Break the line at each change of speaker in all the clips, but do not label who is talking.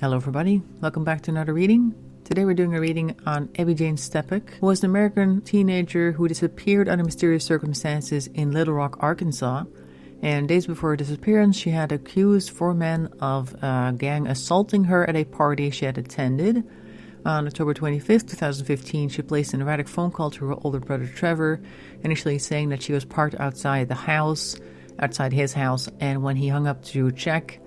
Hello everybody, welcome back to another reading. Today we're doing a reading on Ebby Steppach, who was an American teenager who disappeared under mysterious circumstances in Little Rock, Arkansas. And days before her disappearance, she had accused 4 men of a gang assaulting her at a party she had attended. On October 25th, 2015, she placed an erratic phone call to her older brother Trevor, initially saying that she was parked outside his house, and when he hung up to check,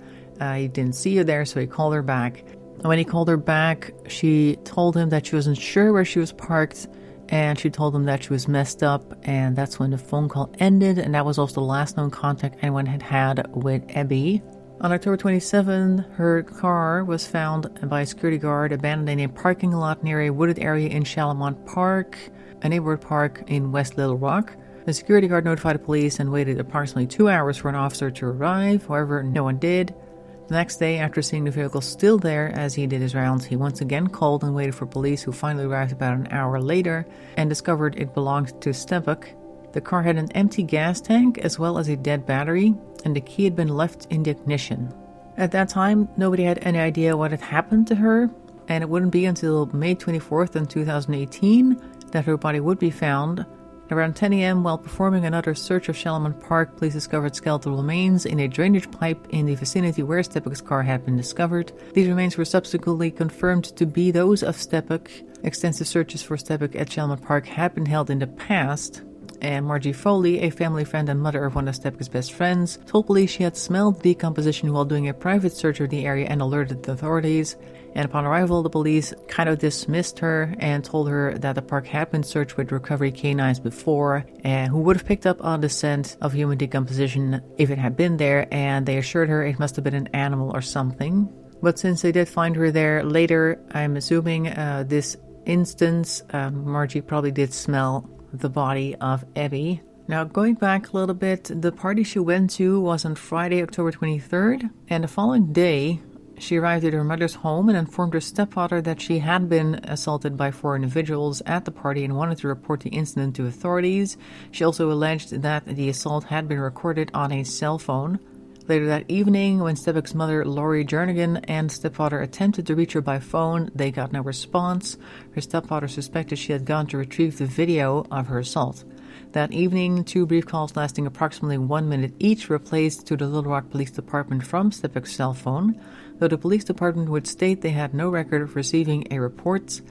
he didn't see her there, so he called her back. And when he called her back, she told him that she wasn't sure where she was parked, and she told him that she was messed up, and that's when the phone call ended, and that was also the last known contact anyone had with Ebby. On October 27, her car was found by a security guard abandoned in a parking lot near a wooded area in Shalamont Park, a neighborhood park in West Little Rock. The security guard notified the police and waited approximately 2 hours for an officer to arrive. However, no one did. The next day, after seeing the vehicle still there as he did his rounds, he once again called and waited for police, who finally arrived about an hour later and discovered it belonged to Steppach. The car had an empty gas tank as well as a dead battery, and the key had been left in the ignition. At that time, nobody had any idea what had happened to her, and it wouldn't be until May 24th in 2018 that her body would be found. Around 10 a.m., while performing another search of Shalamont Park, police discovered skeletal remains in a drainage pipe in the vicinity where Steppach's car had been discovered. These remains were subsequently confirmed to be those of Steppach. Extensive searches for Steppach at Shalamont Park had been held in the past, and Margie Foley, a family friend and mother of one of Steppach's best friends, told police she had smelled decomposition while doing a private search of the area and alerted the authorities. And upon arrival, the police kind of dismissed her and told her that the park had been searched with recovery canines before, and who would have picked up on the scent of human decomposition if it had been there, and they assured her it must have been an animal or something. But since they did find her there later, I'm assuming this instance, Margie probably did smell the body of Ebby. Now, going back a little bit, the party she went to was on Friday, October 23rd, and the following day, she arrived at her mother's home and informed her stepfather that she had been assaulted by 4 individuals at the party and wanted to report the incident to authorities. She also alleged that the assault had been recorded on a cell phone. Later that evening, when Steppach's mother, Lori Jernigan, and stepfather attempted to reach her by phone, they got no response. Her stepfather suspected she had gone to retrieve the video of her assault. That evening, 2 brief calls lasting approximately 1 minute each were placed to the Little Rock Police Department from Steppach's cell phone, though the police department would state they had no record of receiving a report.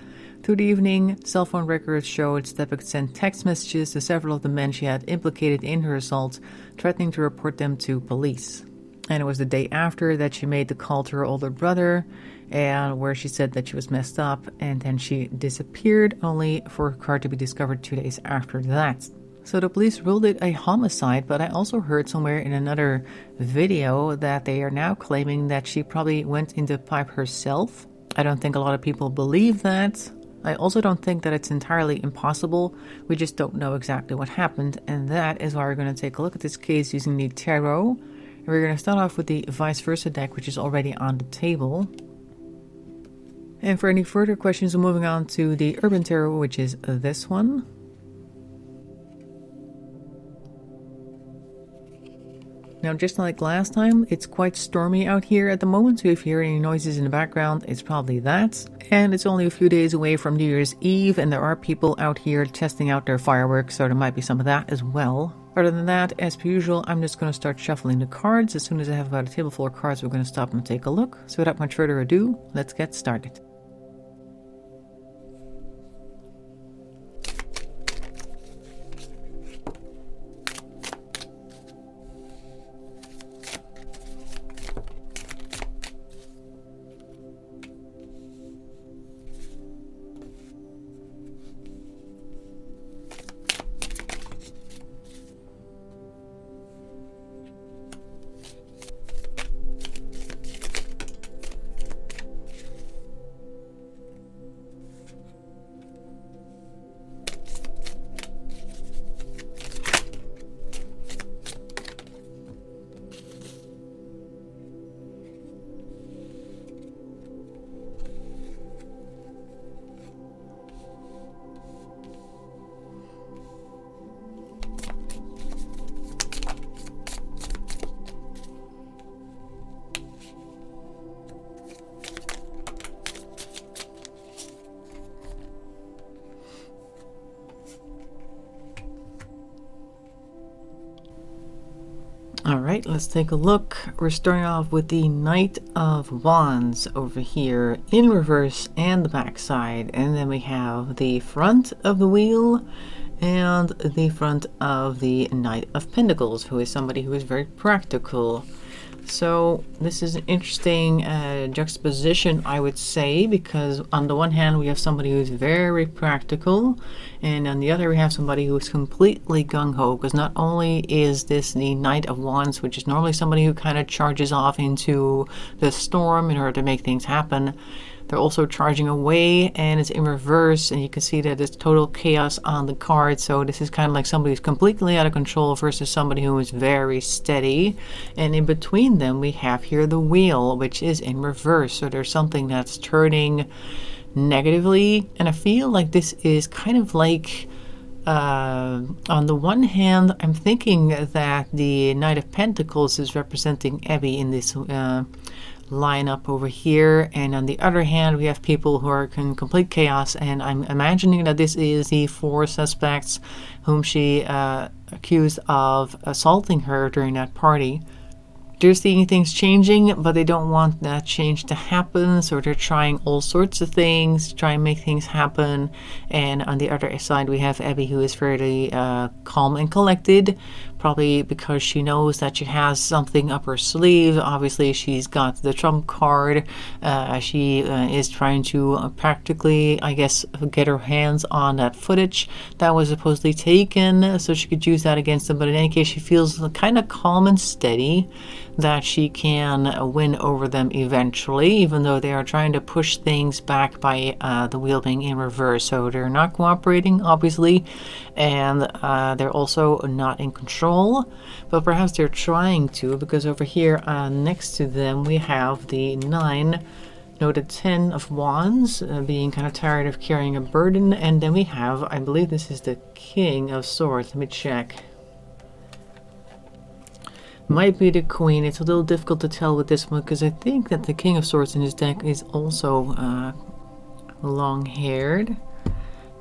Through the evening, cell phone records showed Steppach sent text messages to several of the men she had implicated in her assault, threatening to report them to police. And it was the day after that she made the call to her older brother, and where she said that she was messed up, and then she disappeared, only for her car to be discovered 2 days after that. So the police ruled it a homicide, but I also heard somewhere in another video that they are now claiming that she probably went in the pipe herself. I don't think a lot of people believe that. I also don't think that it's entirely impossible. We just don't know exactly what happened, and that is why we're going to take a look at this case using the tarot. And we're going to start off with the vice versa deck, which is already on the table. And for any further questions, we're moving on to the urban tarot, which is this one. Now, just like last time, it's quite stormy out here at the moment, so if you hear any noises in the background, it's probably that. And it's only a few days away from New Year's Eve, and there are people out here testing out their fireworks, so there might be some of that as well. Other than that, as per usual, I'm just going to start shuffling the cards. As soon as I have about a table full of cards, we're going to stop and take a look. So without much further ado, let's get started. All right, let's take a look. We're starting off with the Knight of Wands over here in reverse and the back side. And then we have the front of the wheel and the front of the Knight of Pentacles, who is somebody who is very practical. So this is an interesting juxtaposition, I would say, because on the one hand we have somebody who's very practical, and on the other we have somebody who is completely gung-ho, because not only is this the Knight of Wands, which is normally somebody who kind of charges off into the storm in order to make things happen, they're also charging away, and it's in reverse, and you can see that it's total chaos on the card. So this is kind of like somebody who's completely out of control versus somebody who is very steady. And in between them we have here the wheel, which is in reverse, so there's something that's turning negatively. And I feel like this is kind of like on the one hand, I'm thinking that the Knight of Pentacles is representing Ebby in this line up over here, and on the other hand we have people who are in complete chaos, and I'm imagining that this is the 4 suspects whom she accused of assaulting her during that party. They're seeing things changing, but they don't want that change to happen, so they're trying all sorts of things to try and make things happen. And on the other side we have Ebby, who is fairly calm and collected, probably because she knows that she has something up her sleeve. Obviously she's got the trump card. She is trying to practically, I guess, get her hands on that footage that was supposedly taken so she could use that against them. But in any case, she feels kind of calm and steady that she can win over them eventually, even though they are trying to push things back by the wheel being in reverse. So they're not cooperating, obviously, and they're also not in control, but perhaps they're trying to, because over here next to them we have the 9, no, the 10 of Wands, being kind of tired of carrying a burden. And then we have, I believe this is the King of Swords. Let me check. Might be the Queen. It's a little difficult to tell with this one, because I think that the King of Swords in his deck is also long-haired.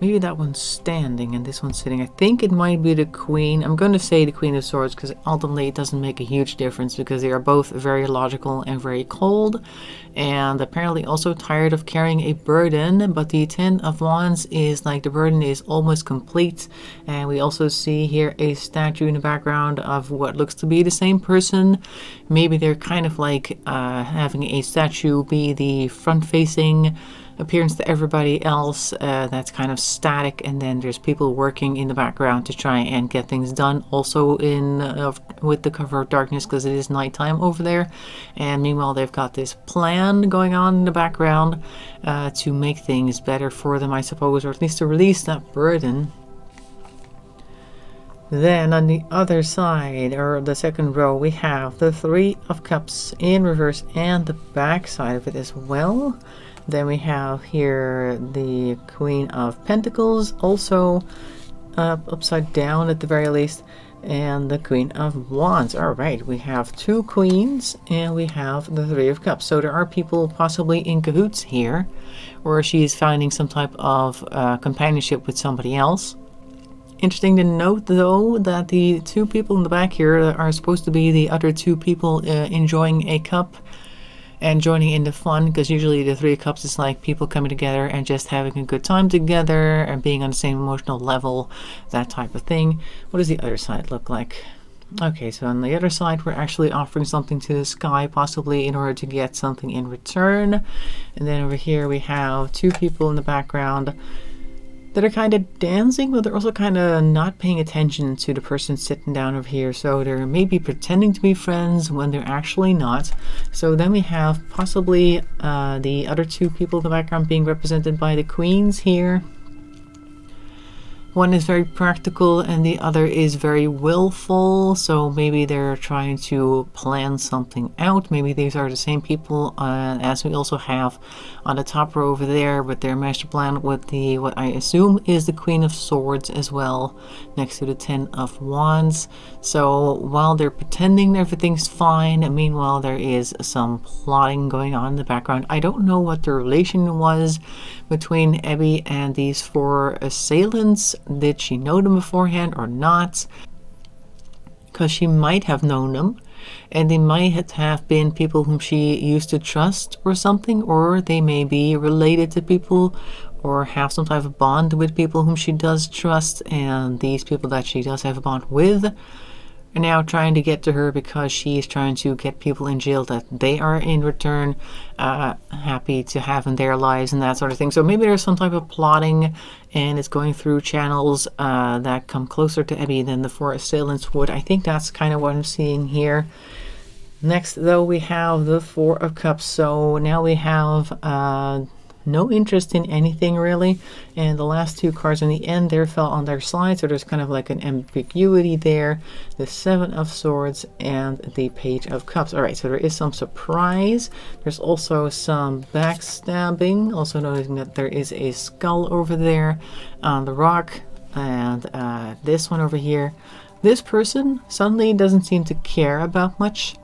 Maybe that one's standing and this one's sitting. I think it might be the Queen. I'm going to say the Queen of Swords, because ultimately it doesn't make a huge difference, because they are both very logical and very cold, and apparently also tired of carrying a burden. But the 10 of Wands is like the burden is almost complete. And we also see here a statue in the background of what looks to be the same person. Maybe they're kind of like having a statue be the front-facing appearance to everybody else that's kind of static, and then there's people working in the background to try and get things done, also in with the cover of darkness, because it is nighttime over there. And meanwhile they've got this plan going on in the background to make things better for them, I suppose, or at least to release that burden. Then on the other side, or the second row, we have the 3 of Cups in reverse and the back side of it as well. Then we have here the Queen of Pentacles, also upside down at the very least, and the Queen of Wands. All right, we have 2 queens and we have the 3 of Cups. So there are people possibly in cahoots here, or she's finding some type of companionship with somebody else. Interesting to note, though, that the 2 people in the back here are supposed to be the other 2 people enjoying a cup and joining in the fun, because usually the 3 of Cups is like people coming together and just having a good time together and being on the same emotional level, that type of thing. What does the other side look like? Okay, so on the other side we're actually offering something to the sky, possibly in order to get something in return. And then over here we have 2 people in the background that are kind of dancing, but they're also kind of not paying attention to the person sitting down over here. So they're maybe pretending to be friends when they're actually not. So then we have possibly the other 2 people in the background being represented by the queens here. One is very practical and the other is very willful, so maybe they're trying to plan something out. Maybe these are the same people as we also have on the top row over there with their master plan with the, what I assume is the Queen of Swords as well, next to the 10 of Wands. So while they're pretending everything's fine, and meanwhile there is some plotting going on in the background. I don't know what the relation was between Ebby and these 4 assailants. Did she know them beforehand or not? because she might have known them, and they might have been people whom she used to trust or something, or they may be related to people or have some type of bond with people whom she does trust, and these people that she does have a bond with are now trying to get to her because she's trying to get people in jail that they are in return happy to have in their lives and that sort of thing. So maybe there's some type of plotting, and it's going through channels that come closer to Ebby than the 4 assailants would. I think that's kind of what I'm seeing here. Next, though, we have the 4 of Cups. So now we have no interest in anything really, and the last 2 cards in the end there fell on their side, so there's kind of like an ambiguity there. The 7 of Swords and the Page of Cups. All right, so there is some surprise. There's also some backstabbing, also noticing that there is a skull over there on the rock, and this one over here. This person suddenly doesn't seem to care about much,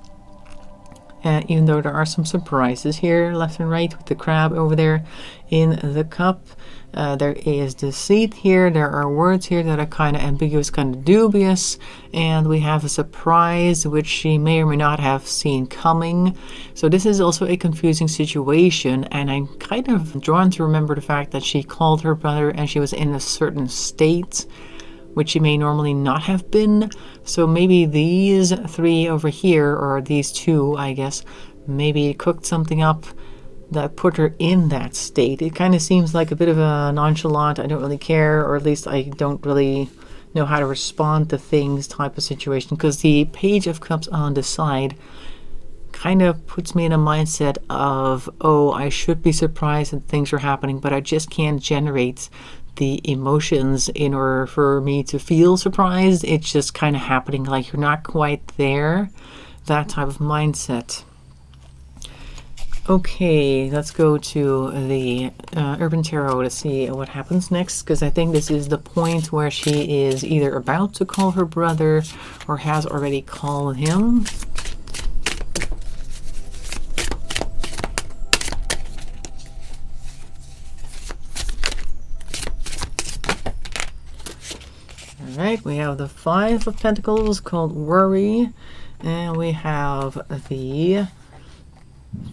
even though there are some surprises here left and right with the crab over there in the cup. There is deceit here. There are words here that are kind of ambiguous, kind of dubious, and we have a surprise which she may or may not have seen coming. So this is also a confusing situation, and I'm kind of drawn to remember the fact that she called her brother and she was in a certain state which she may normally not have been. So maybe these 3 over here, or these 2, I guess, maybe cooked something up that put her in that state. It kind of seems like a bit of a nonchalant, I don't really care, or at least I don't really know how to respond to things type of situation, because the Page of Cups on the side kind of puts me in a mindset of, oh, I should be surprised that things are happening, but I just can't generate the emotions in order for me to feel surprised. It's just kind of happening, like you're not quite there, that type of mindset. Okay, let's go to the Urban Tarot to see what happens next, because I think this is the point where she is either about to call her brother or has already called him. Alright, we have the 5 of Pentacles called Worry, and we have the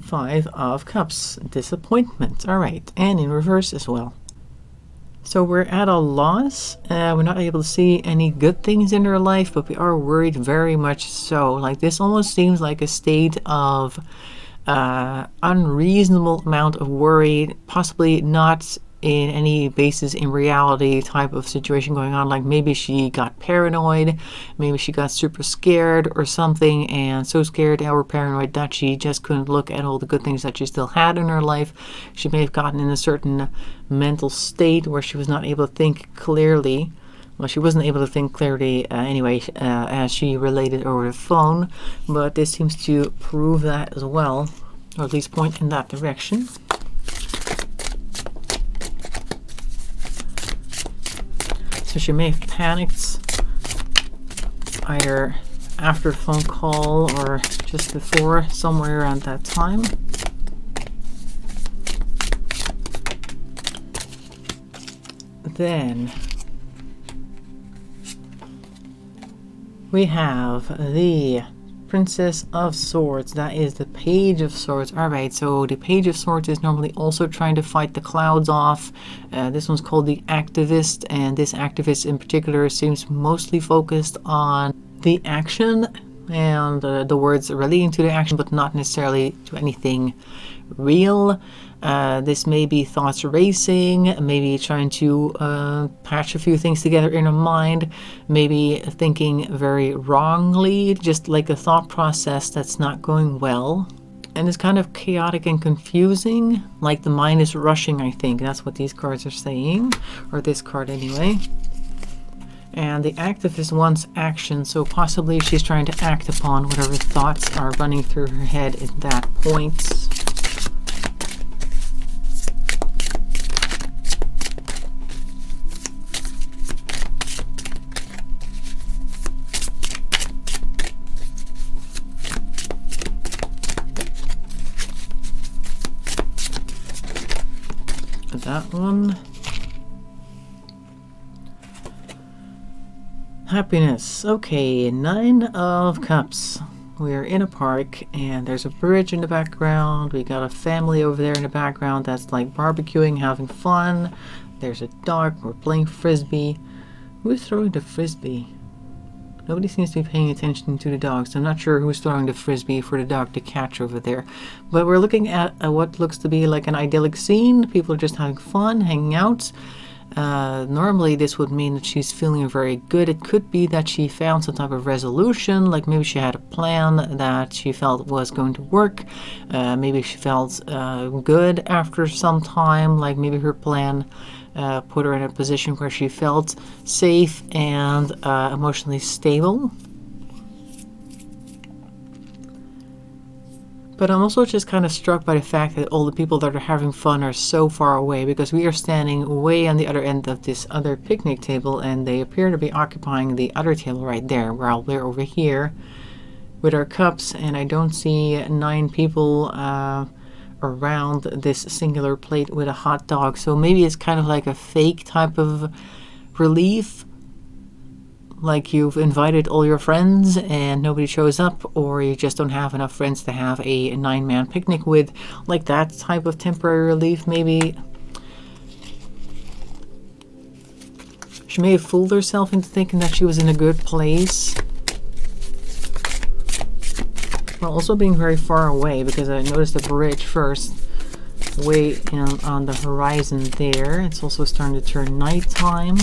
5 of Cups, Disappointment. Alright, and in reverse as well. So we're at a loss. We're not able to see any good things in her life, but we are worried very much so. Like, this almost seems like a state of unreasonable amount of worry, possibly not in any basis in reality type of situation going on. Like maybe she got paranoid, maybe she got super scared or something, and so scared or paranoid that she just couldn't look at all the good things that she still had in her life. She may have gotten in a certain mental state where she was not able to think clearly. Well, she wasn't able to think clearly anyway, as she related over the phone, but this seems to prove that as well, or at least point in that direction. So she may have panicked either after the phone call or just before, somewhere around that time. Then we have the Princess of Swords. That is the Page of Swords. Alright, so the Page of Swords is normally also trying to fight the clouds off. This one's called the Activist, and this activist in particular seems mostly focused on the action and the words relating to the action, but not necessarily to anything real. This may be thoughts racing, maybe trying to patch a few things together in her mind, maybe thinking very wrongly, just like a thought process that's not going well. And it's kind of chaotic and confusing, like the mind is rushing, I think. That's what these cards are saying, or this card anyway. And the activist wants action, so possibly she's trying to act upon whatever thoughts are running through her head at that point. That one. happiness. Okay, 9 of Cups. We're in a park and there's a bridge in the background. We got a family over there in the background that's like barbecuing, having fun. There's a dog. We're playing frisbee. Who's throwing the frisbee? Nobody seems to be paying attention to the dogs. I'm not sure who's throwing the frisbee for the dog to catch over there. But we're looking at what looks to be like an idyllic scene. People are just having fun, hanging out. Normally this would mean that she's feeling very good. It could be that she found some type of resolution, like maybe she had a plan that she felt was going to work. Maybe she felt good after some time, like maybe her plan put her in a position where she felt safe and emotionally stable. But I'm also just kind of struck by the fact that all the people that are having fun are so far away, because we are standing way on the other end of this other picnic table and they appear to be occupying the other table right there, while we're over here with our cups, and I don't see 9 people around this singular plate with a hot dog. So maybe it's kind of like a fake type of relief, like you've invited all your friends and nobody shows up, or you just don't have enough friends to have a 9-man picnic with, like that type of temporary relief. Maybe she may have fooled herself into thinking that she was in a good place, while also being very far away, because I noticed the bridge first way in on the horizon there. It's also starting to turn nighttime,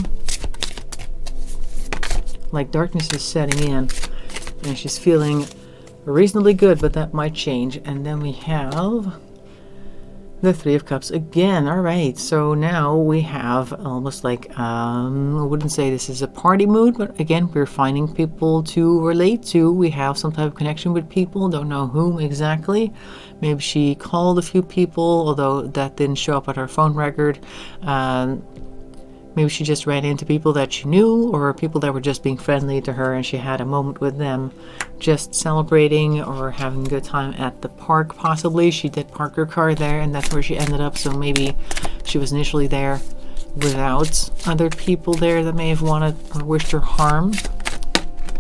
like darkness is setting in, and she's feeling reasonably good, but that might change. And then we have the 3 of Cups again. All right, so now we have almost like I wouldn't say this is a party mood, but again, we're finding people to relate to. We have some type of connection with people, don't know whom exactly. Maybe she called a few people, although that didn't show up on her phone record. Maybe she just ran into people that she knew, or people that were just being friendly to her and she had a moment with them, just celebrating or having a good time at the park. Possibly she did park her car there and that's where she ended up, so maybe she was initially there without other people there that may have wanted or wished her harm,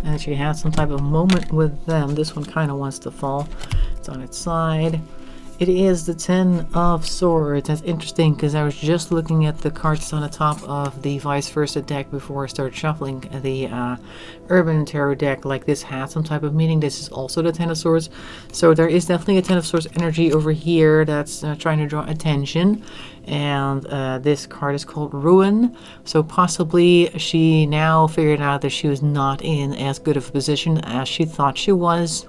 and she had some type of moment with them. This one kind of wants to fall. It's on its side. It is the 10 of Swords. That's interesting, because I was just looking at the cards on the top of the Vice Versa deck before I started shuffling the Urban Tarot deck. Like, this had some type of meaning. This is also the 10 of Swords. So there is definitely a 10 of Swords energy over here that's trying to draw attention. And this card is called Ruin. So possibly she now figured out that she was not in as good of a position as she thought she was.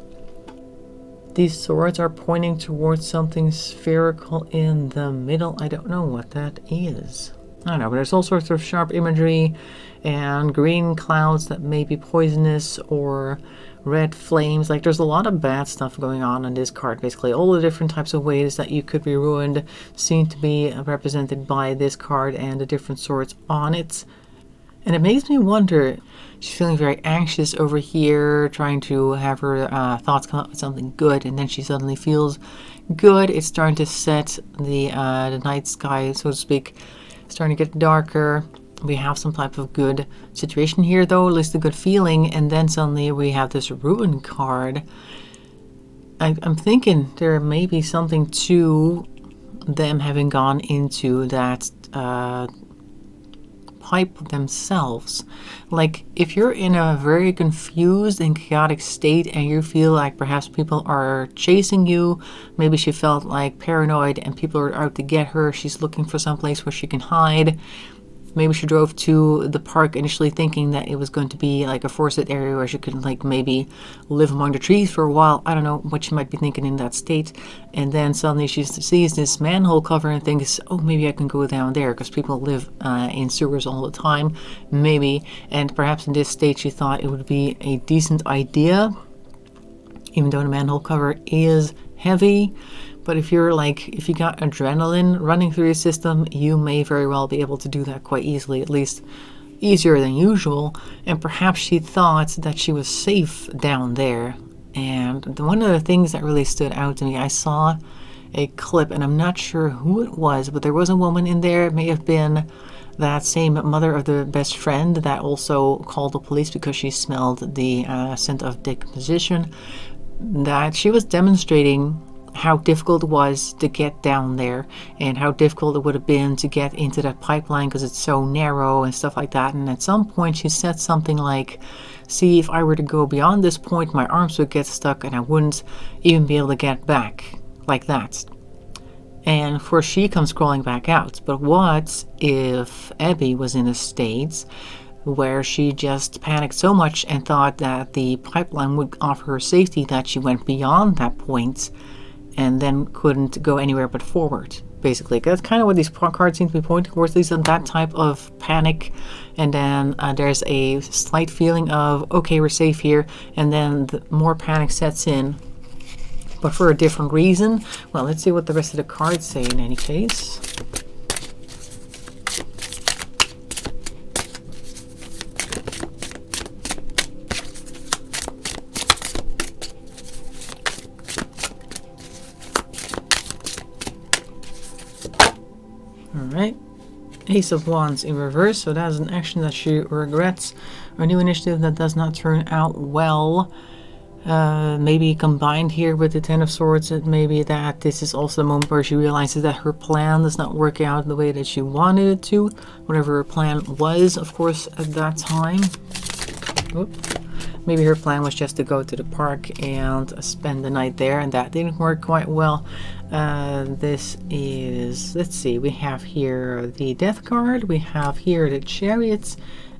These swords are pointing towards something spherical in the middle. I don't know what that is. I don't know, but there's all sorts of sharp imagery and green clouds that may be poisonous, or red flames. Like, there's a lot of bad stuff going on this card. Basically, all the different types of ways that you could be ruined seem to be represented by this card and the different swords on it. And it makes me wonder, she's feeling very anxious over here, trying to have her thoughts come up with something good, and then she suddenly feels good. It's starting to set the night sky, so to speak, starting to get darker. We have some type of good situation here, though, at least a good feeling, and then suddenly we have this Ruin card. I'm thinking there may be something to them having gone into that pipe themselves. Like, if you're in a very confused and chaotic state and you feel like perhaps people are chasing you, maybe she felt like paranoid and people are out to get her, she's looking for some place where she can hide. Maybe she drove to the park initially thinking that it was going to be like a forested area where she could like maybe live among the trees for a while. I don't know what she might be thinking in that state. And then suddenly she sees this manhole cover and thinks, oh, maybe I can go down there because people live in sewers all the time. Maybe. And perhaps in this state she thought it would be a decent idea, even though the manhole cover is heavy. But if you got adrenaline running through your system, you may very well be able to do that quite easily, at least easier than usual. And perhaps she thought that she was safe down there. And one of the things that really stood out to me, I saw a clip, and I'm not sure who it was, but there was a woman in there. It may have been that same mother of the best friend that also called the police because she smelled the scent of decomposition, that she was demonstrating how difficult it was to get down there and how difficult it would have been to get into that pipeline because it's so narrow and stuff like that. And at some point she said something like, see, if I were to go beyond this point, my arms would get stuck and I wouldn't even be able to get back, like that. And of course she comes crawling back out. But what if Ebby was in a state where she just panicked so much and thought that the pipeline would offer her safety that she went beyond that point and then couldn't go anywhere but forward? Basically, that's kind of what these cards seem to be pointing towards, at least on that type of panic. And then there's a slight feeling of, okay, we're safe here, and then more panic sets in, but for a different reason. Well, let's see what the rest of the cards say in any case. Alright, Ace of Wands in reverse, so that is an action that she regrets, or a new initiative that does not turn out well. Maybe combined here with the Ten of Swords, it may be that this is also the moment where she realizes that her plan does not work out the way that she wanted it to, whatever her plan was, of course, at that time. Maybe her plan was just to go to the park and spend the night there, and that didn't work quite well. This is, let's see, we have here the Death card, we have here the Chariots,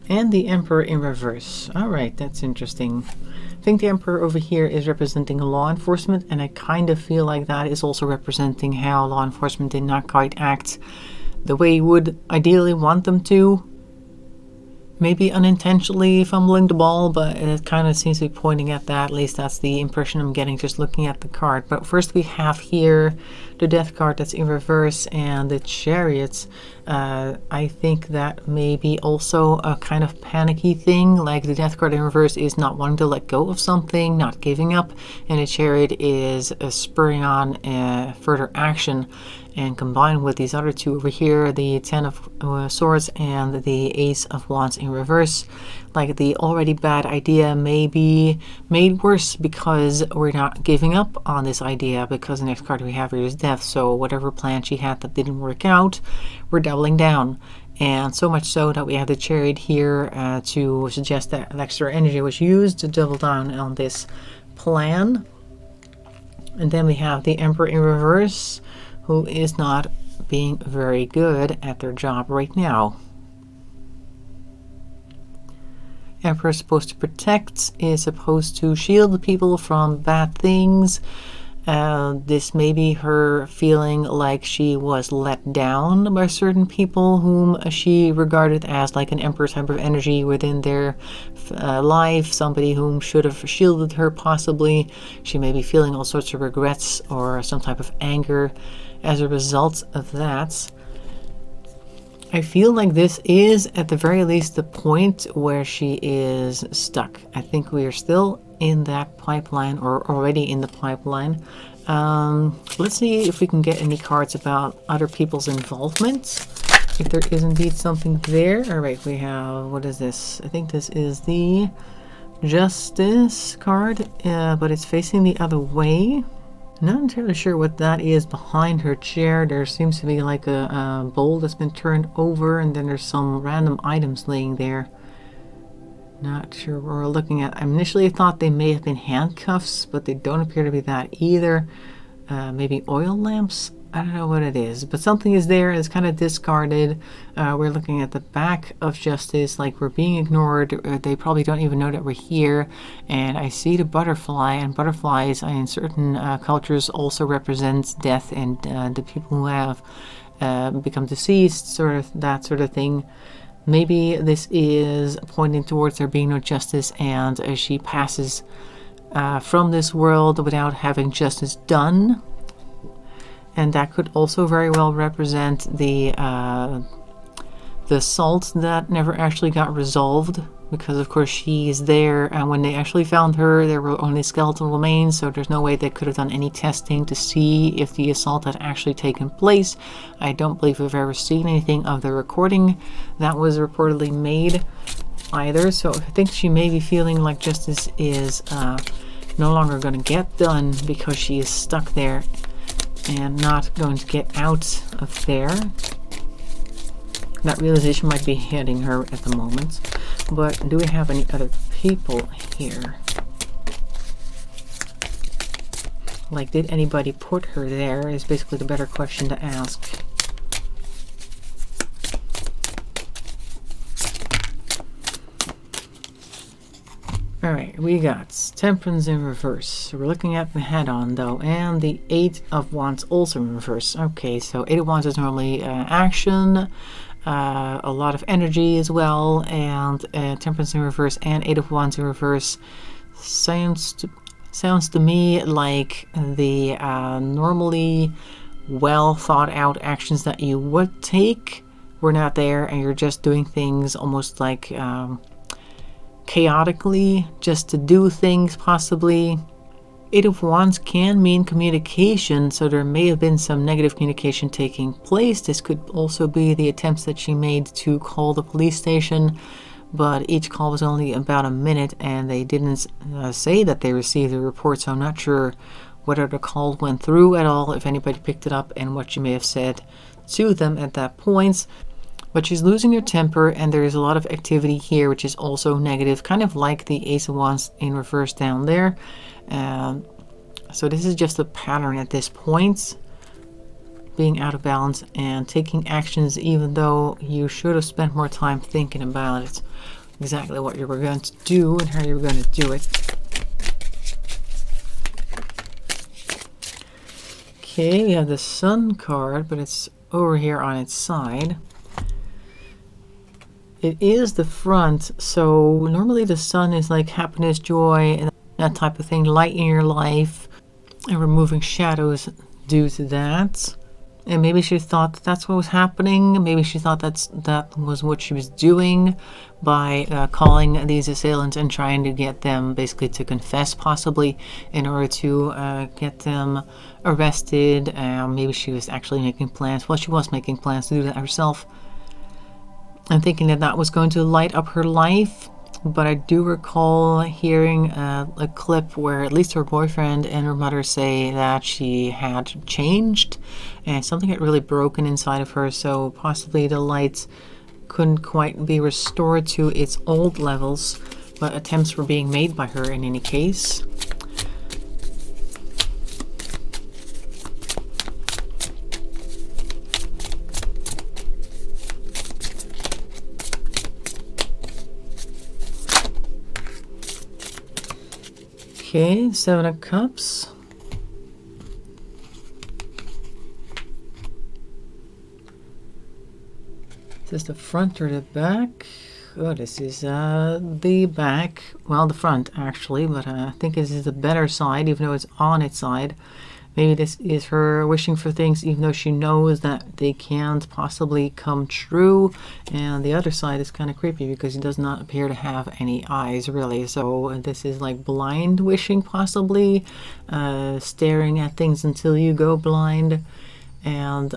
and the Emperor in reverse. Alright, that's interesting. I think the Emperor over here is representing law enforcement, and I kind of feel like that is also representing how law enforcement did not quite act the way you would ideally want them to. Maybe unintentionally fumbling the ball, but it kind of seems to be pointing at that. At least that's the impression I'm getting just looking at the card. But first we have here the Death card that's in reverse and the Chariots. I think that may be also a kind of panicky thing, like the Death card in reverse is not wanting to let go of something, not giving up, and the Chariot is spurring on further action. And combined with these other two over here, the Ten of Swords and the Ace of Wands in reverse, like the already bad idea may be made worse because we're not giving up on this idea, because the next card we have here is Death. So whatever plan she had that didn't work out, we're doubling down. And so much so that we have the Chariot here to suggest that extra energy was used to double down on this plan. And then we have the Emperor in reverse, who is not being very good at their job right now. Emperor is supposed to protect, is supposed to shield people from bad things. This may be her feeling like she was let down by certain people whom she regarded as like an Emperor type of energy within their life, somebody whom should have shielded her possibly. She may be feeling all sorts of regrets or some type of anger as a result of that. I feel like this is at the very least the point where she is stuck. I think we are still in that pipeline, or already in the pipeline. Let's see if we can get any cards about other people's involvement, if there is indeed something there. All right, we have, what is this? I think this is the Justice card, but it's facing the other way. Not entirely sure what that is behind her chair. There seems to be like a bowl that's been turned over, and then there's some random items laying there. Not sure what we're looking at. I initially thought they may have been handcuffs, but they don't appear to be that either. Maybe oil lamps? I don't know what it is, but something is there. It's kind of discarded. We're looking at the back of Justice, like we're being ignored. They probably don't even know that we're here. And I see the butterfly, and butterflies in certain cultures also represent death and the people who have become deceased, sort of that sort of thing. Maybe this is pointing towards there being no justice, and she passes from this world without having justice done. And that could also very well represent the assault that never actually got resolved because of course she is there, and when they actually found her there were only skeletal remains, so there's no way they could have done any testing to see if the assault had actually taken place. I don't believe we've ever seen anything of the recording that was reportedly made either, so I think she may be feeling like justice is no longer going to get done because she is stuck there and not going to get out of there. That realization might be hitting her at the moment. But do we have any other people here? Like, did anybody put her there is basically the better question to ask. Alright, we got Temperance in reverse. So we're looking at the head-on though, and the 8 of Wands also in reverse. Okay, so 8 of Wands is normally action, a lot of energy as well, and Temperance in reverse and 8 of Wands in reverse sounds to me like the normally well thought out actions that you would take were not there, and you're just doing things almost like chaotically, just to do things possibly. 8 of Wands can mean communication, so there may have been some negative communication taking place. This could also be the attempts that she made to call the police station, but each call was only about a minute and they didn't say that they received the report, so I'm not sure whether the call went through at all, if anybody picked it up, and what she may have said to them at that point. But she's losing her temper, and there is a lot of activity here, which is also negative, kind of like the Ace of Wands in reverse down there. So this is just a pattern at this point, being out of balance and taking actions even though you should have spent more time thinking about it, exactly what you were going to do and how you were going to do it. Okay, we have the Sun card, but it's over here on its side. It is the front, so normally the Sun is like happiness, joy, and that type of thing, light in your life, and removing shadows due to that. And maybe she thought that's what was happening. Maybe she thought that was what she was doing by calling these assailants and trying to get them basically to confess, possibly, in order to get them arrested. Maybe she was actually making plans. Well, she was making plans to do that herself. I'm thinking that that was going to light up her life, but I do recall hearing a clip where at least her boyfriend and her mother say that she had changed and something had really broken inside of her, so possibly the light couldn't quite be restored to its old levels, but attempts were being made by her in any case. Okay, 7 of Cups. Is this the front or the back? Oh, this is the back. Well, the front, actually, but I think this is the better side, even though it's on its side. Maybe this is her wishing for things even though she knows that they can't possibly come true. And the other side is kind of creepy because he does not appear to have any eyes, really. So this is like blind wishing, possibly. Staring at things until you go blind. And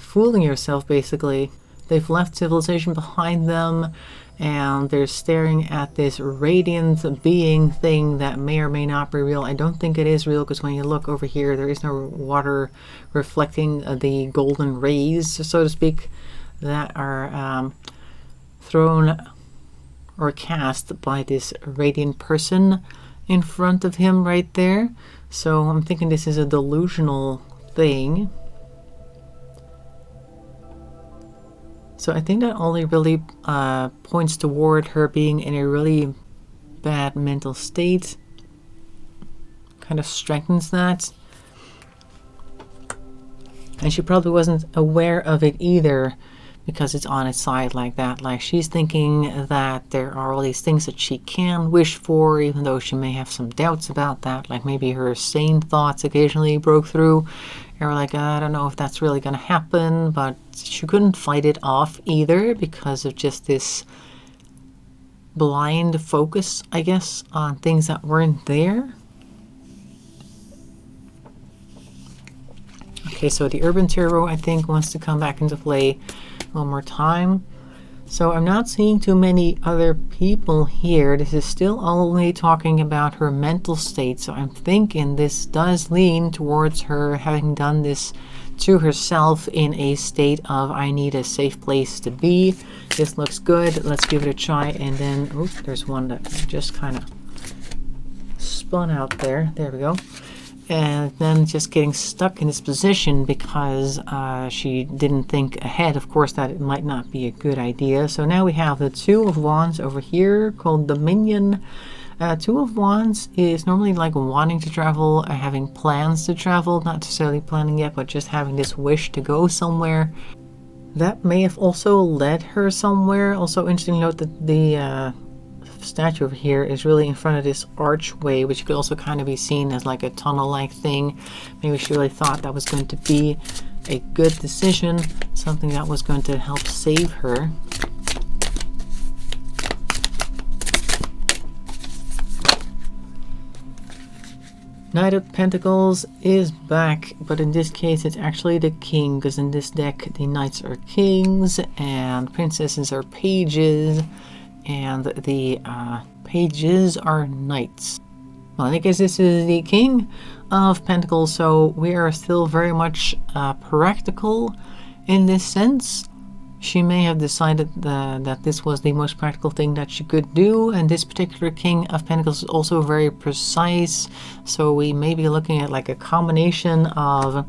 fooling yourself, basically. They've left civilization behind them, and they're staring at this radiant being thing that may or may not be real. I don't think it is real, because when you look over here, there is no water reflecting the golden rays, so to speak, that are thrown or cast by this radiant person in front of him right there. So I'm thinking this is a delusional thing. So I think that only really points toward her being in a really bad mental state. Kind of strengthens that. And she probably wasn't aware of it either, because it's on its side like that. Like, she's thinking that there are all these things that she can wish for, even though she may have some doubts about that. Like maybe her sane thoughts occasionally broke through. And we're like, I don't know if that's really going to happen, but she couldn't fight it off either because of just this blind focus, I guess, on things that weren't there. Okay, so the Urban Tarot, I think, wants to come back into play one more time. So I'm not seeing too many other people here. This is still only talking about her mental state. So I'm thinking this does lean towards her having done this to herself in a state of, I need a safe place to be. This looks good. Let's give it a try. And then, oops, there's one that just kind of spun out there. There we go. And then just getting stuck in this position because she didn't think ahead, of course, that it might not be a good idea. So now we have the Two of Wands over here called Dominion. Two of Wands is normally like wanting to travel, having plans to travel, not necessarily planning yet, but just having this wish to go somewhere. That may have also led her somewhere. Also interesting to note that the statue over here is really in front of this archway, which could also kind of be seen as like a tunnel-like thing. Maybe she really thought that was going to be a good decision, something that was going to help save her. Knight of Pentacles is back, but in this case it's actually the king, because in this deck the knights are kings and princesses are pages, and the pages are knights. Well, I guess this is the King of Pentacles, so we are still very much practical in this sense. She may have decided that this was the most practical thing that she could do, and this particular King of Pentacles is also very precise, so we may be looking at like a combination of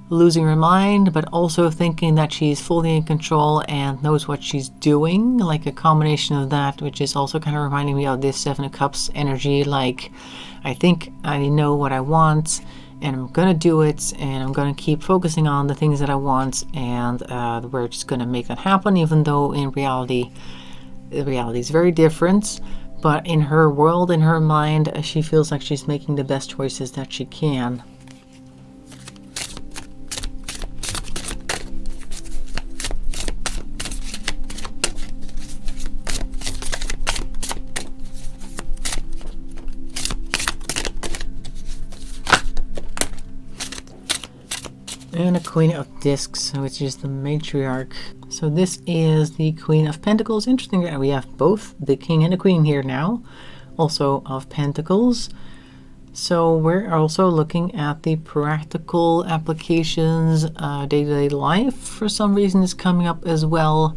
losing her mind, but also thinking that she's fully in control and knows what she's doing, like a combination of that, which is also kind of reminding me of this Seven of Cups energy, like I think I know what I want and I'm gonna do it, and I'm gonna keep focusing on the things that I want, and we're just gonna make that happen, even though in reality the reality is very different. But in her world, in her mind, she feels like she's making the best choices that she can. And a Queen of Discs, which is the matriarch. So this is the Queen of Pentacles. Interesting that we have both the King and the Queen here now, also of Pentacles. So we're also looking at the practical applications, day-to-day life for some reason is coming up as well.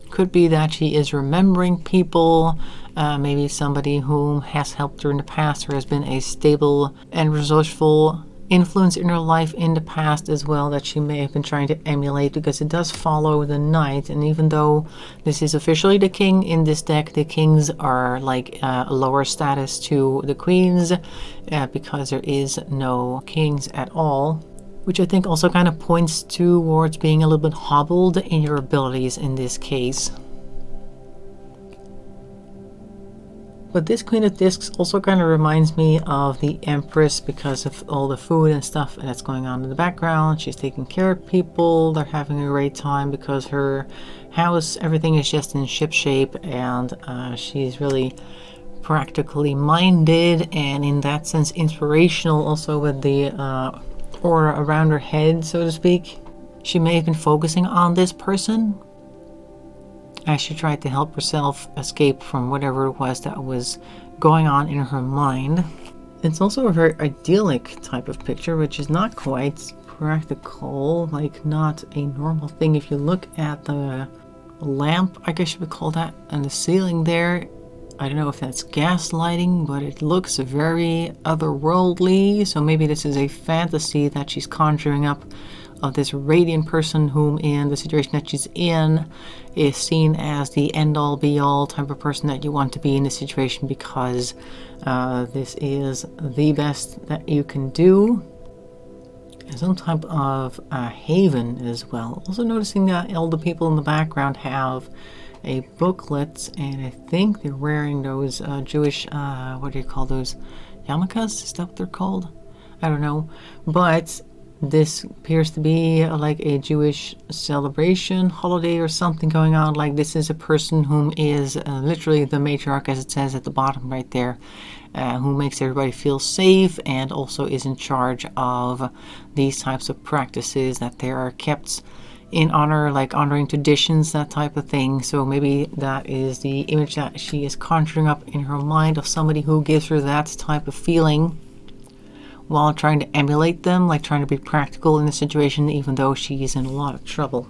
Could be that she is remembering people, maybe somebody who has helped her in the past or has been a stable and resourceful influence in her life in the past as well, that she may have been trying to emulate, because it does follow the knight. And even though this is officially the king in this deck, the kings are like a lower status to the queens, because there is no kings at all, which I think also kind of points towards being a little bit hobbled in your abilities in this case. But this Queen of Discs also kind of reminds me of the Empress, because of all the food and stuff that's going on in the background. She's taking care of people, they're having a great time because her house, everything is just in ship shape, and she's really practically minded, and in that sense inspirational, also with the aura around her head, so to speak. She may have been focusing on this person as she tried to help herself escape from whatever it was that was going on in her mind. It's also a very idyllic type of picture, which is not quite practical, like not a normal thing. If you look at the lamp, I guess you would call that, and the ceiling there, I don't know if that's gas lighting, but it looks very otherworldly. So maybe this is a fantasy that she's conjuring up of this radiant person whom, in the situation that she's in, is seen as the end-all be-all type of person that you want to be in this situation, because this is the best that you can do. And some type of haven as well. Also noticing that all the people in the background have a booklet, and I think they're wearing those Jewish, what do you call those, yarmulkes? Is that what they're called? I don't know. But This appears to be like a Jewish celebration, holiday or something going on. Like this is a person whom is literally the matriarch, as it says at the bottom right there, who makes everybody feel safe and also is in charge of these types of practices, that they are kept in honor, like honoring traditions, that type of thing. So maybe that is the image that she is conjuring up in her mind of somebody who gives her that type of feeling, while trying to emulate them, like trying to be practical in the situation, even though she is in a lot of trouble.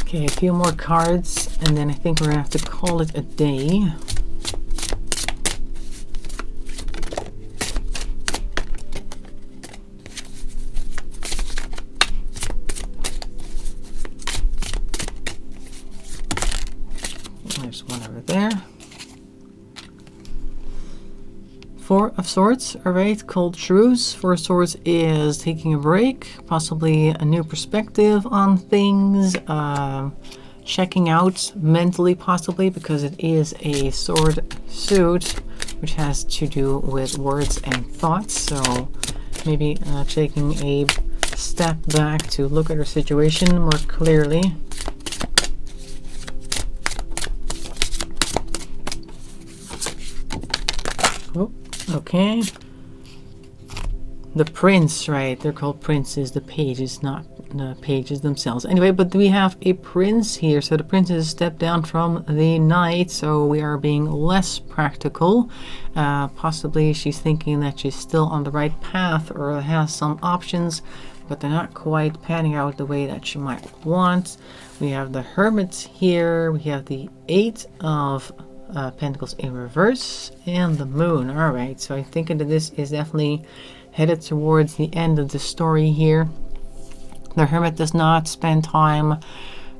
Okay, a few more cards, and then I think we're gonna have to call it a day. There's one over there. Four of Swords, alright, cold truce. Four of Swords is taking a break, possibly a new perspective on things, checking out mentally possibly, because it is a sword suit, which has to do with words and thoughts. So maybe taking a step back to look at her situation more clearly. Okay. The prince, right? They're called princes, the pages, not the pages themselves. Anyway, but we have a prince here. So the prince has stepped down from the knight, so we are being less practical. Possibly she's thinking that she's still on the right path or has some options, but they're not quite panning out the way that she might want. We have the hermit here. We have the 8 of Pentacles in reverse and the moon. All right, so I'm thinking that this is definitely headed towards the end of the story here. The hermit does not spend time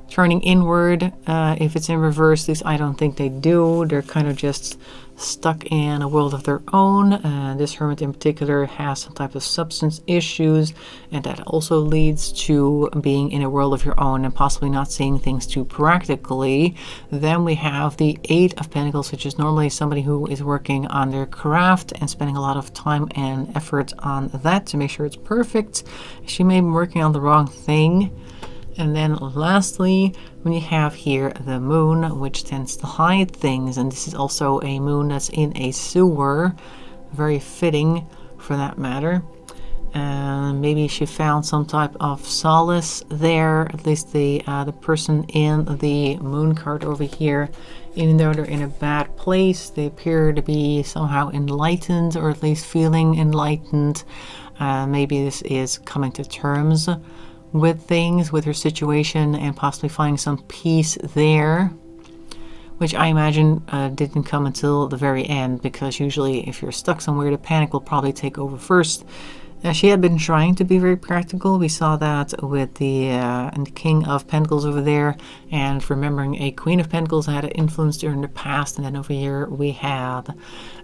turning inward. If it's in reverse, at least I don't think they do. They're kind of just stuck in a world of their own. This hermit in particular has some type of substance issues, and that also leads to being in a world of your own and possibly not seeing things too practically. Then we have the 8 of Pentacles, which is normally somebody who is working on their craft and spending a lot of time and effort on that to make sure it's perfect. She may be working on the wrong thing. And then lastly, we have here the moon, which tends to hide things, and this is also a moon that's in a sewer, very fitting for that matter. Maybe she found some type of solace there, at least the person in the moon card over here. Even though they're in a bad place, they appear to be somehow enlightened, or at least feeling enlightened. Maybe this is coming to terms with things, with her situation, and possibly finding some peace there, which I imagine didn't come until the very end, because usually if you're stuck somewhere, the panic will probably take over first. She had been trying to be very practical. We saw that with the King of Pentacles over there, and remembering a Queen of Pentacles had an influence during the past, and then over here we had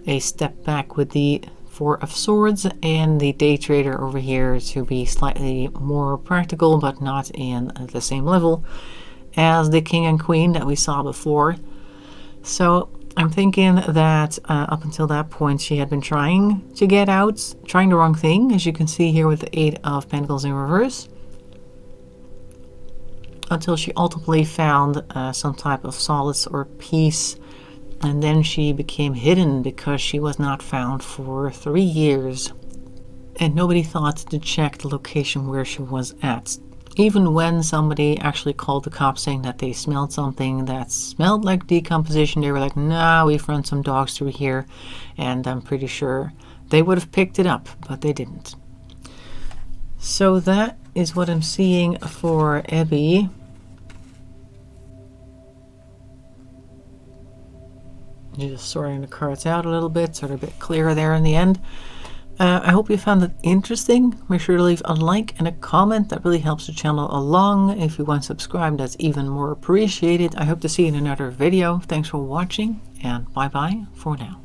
a step back with the 4 of Swords and the Day Trader over here to be slightly more practical, but not in the same level as the King and Queen that we saw before. So I'm thinking that up until that point she had been trying to get out, trying the wrong thing, as you can see here with the 8 of Pentacles in reverse, until she ultimately found some type of solace or peace. And then she became hidden because she was not found for 3 years. And nobody thought to check the location where she was at. Even when somebody actually called the cops saying that they smelled something that smelled like decomposition, they were like, nah, we've run some dogs through here. And I'm pretty sure they would have picked it up, but they didn't. So that is what I'm seeing for Ebby. Just sorting the cards out a little bit so they're a bit clearer there in the end. I hope you found it interesting. Make sure to leave a like and a comment. That really helps the channel along. If you want to subscribe, that's even more appreciated. I hope to see you in another video. Thanks for watching, and bye bye for now.